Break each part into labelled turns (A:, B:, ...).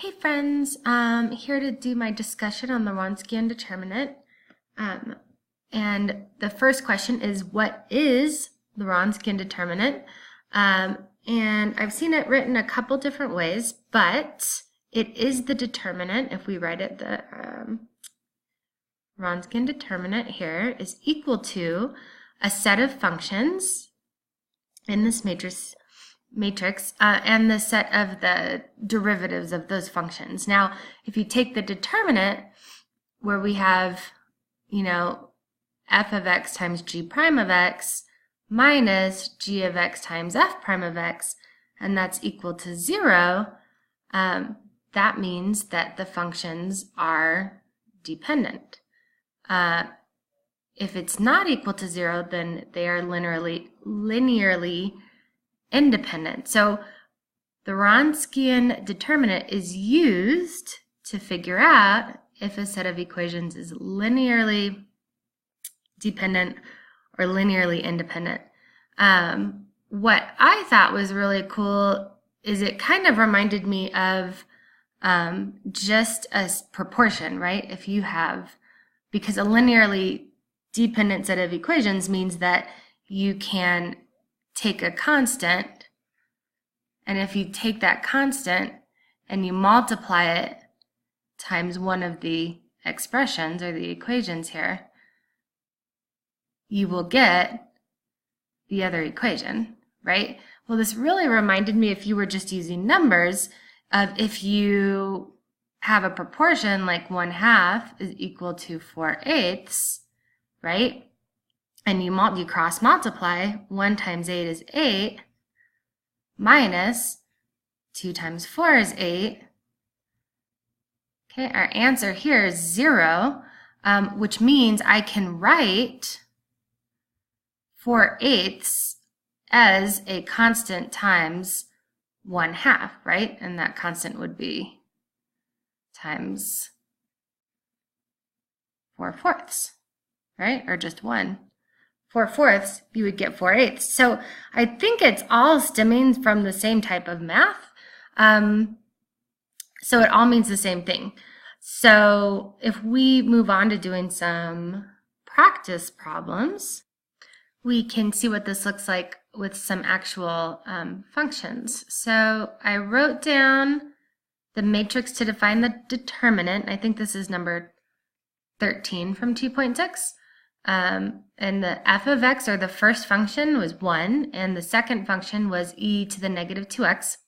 A: Hey friends, here to do my discussion on the Wronskian determinant. And the first question is, what is the Wronskian determinant? And I've seen it written a couple different ways, but it is the determinant. If we write it, the Wronskian determinant here is equal to a set of functions in this matrix and the set of the derivatives of those functions. Now, if you take the determinant where we have, f of x times g prime of x minus g of x times f prime of x, and that's equal to 0, that means that the functions are dependent. If it's not equal to 0, then they are linearly independent. So the Wronskian determinant is used to figure out if a set of equations is linearly dependent or linearly independent. What I thought was really cool is it kind of reminded me of just a proportion, right? If you have, because a linearly dependent set of equations means that you can take a constant, and if you take that constant and you multiply it times one of the expressions or the equations here, you will get the other equation, right? Well, this really reminded me, if you were just using numbers, of if you have a proportion like 1/2 is equal to 4/8, right? And you cross multiply, 1 times 8 is 8, minus 2 times 4 is 8. Okay, our answer here is 0, which means I can write 4/8 as a constant times 1/2, right? And that constant would be times 4/4, right? Or just 1. 4/4, you would get 4/8. So I think it's all stemming from the same type of math. So it all means the same thing. So if we move on to doing some practice problems, we can see what this looks like with some actual functions. So I wrote down the matrix to define the determinant. I think this is number 13 from 2.6. And the f of x, or the first function, was 1, and the second function was e to the negative 2x.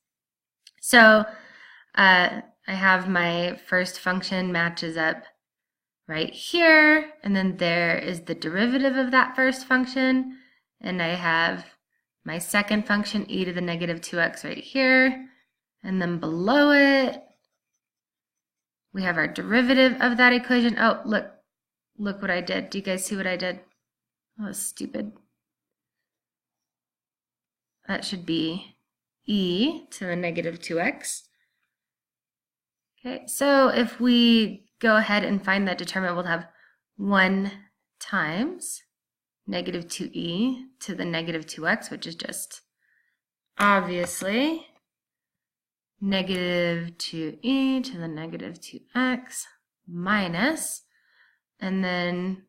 A: So I have my first function matches up right here, and then there is the derivative of that first function, and I have my second function, e to the negative 2x, right here, and then below it we have our derivative of that equation. Oh, look what I did. Do you guys see what I did? Oh, that's stupid. That should be e to the negative 2x. Okay, so if we go ahead and find that determinant, we'll have 1 times negative 2e to the negative 2x, which is just obviously negative 2e to the negative 2x minus, and then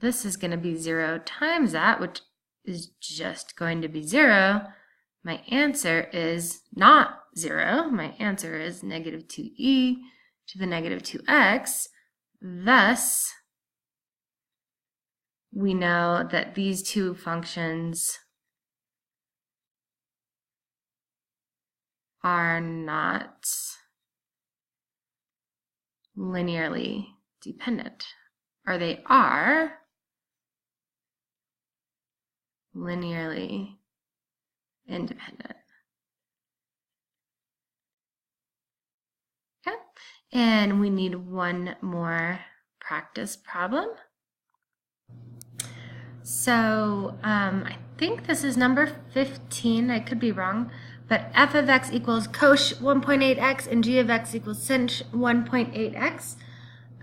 A: this is going to be 0 times that, which is just going to be 0. My answer is not 0. My answer is negative 2e to the negative 2x. Thus, we know that these two functions are not linearly dependent, or they are linearly independent. Okay, and we need one more practice problem. So I think this is number 15. I could be wrong, but f of x equals cosh 1.8x and g of x equals sinh 1.8x.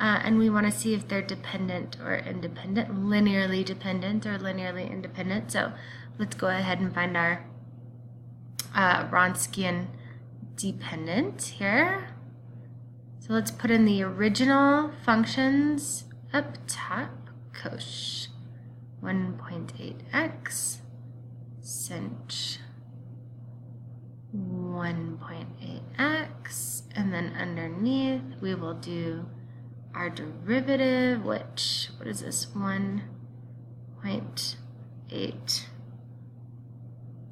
A: And we want to see if they're dependent or independent, linearly dependent or linearly independent. So let's go ahead and find our Wronskian dependent here. So let's put in the original functions up top. Cosh 1.8x, sinh 1.8x, and then underneath we will do our derivative, which, what is this, 1.8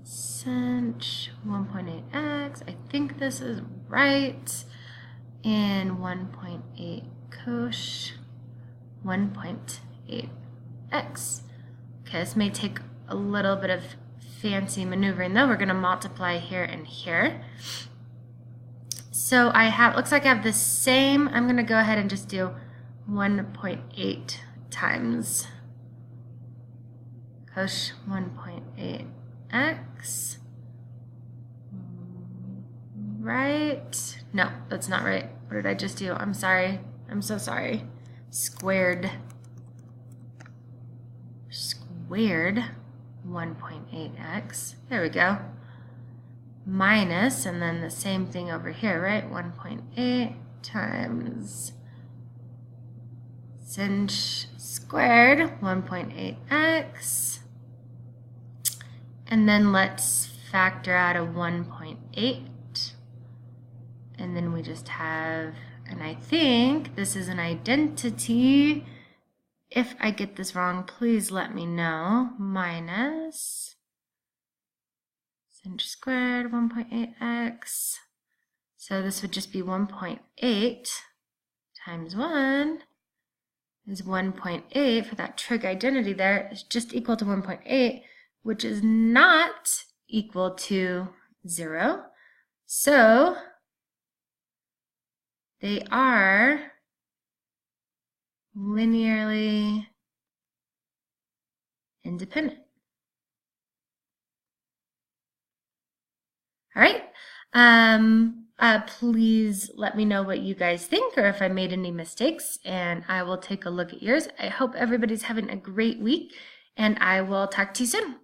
A: sinh 1.8x, I think this is right, and 1.8 cosh 1.8x. Okay, this may take a little bit of fancy maneuvering though. We're going to multiply here and here. So I have, looks like I have the same, I'm going to go ahead and just do 1.8 times cosh 1.8x. Right? No, that's not right. What did I just do? I'm sorry. I'm so sorry. Squared 1.8x. There we go. Minus, and then the same thing over here, right? 1.8 times sinh squared 1.8x. And then let's factor out a 1.8. And then we just have, and I think this is an identity. If I get this wrong, please let me know. Minus sinh squared 1.8x. So this would just be 1.8 times 1 is 1.8 for that trig identity there is just equal to 1.8, which is not equal to 0. So they are linearly independent. All right. Please let me know what you guys think or if I made any mistakes, and I will take a look at yours. I hope everybody's having a great week, and I will talk to you soon.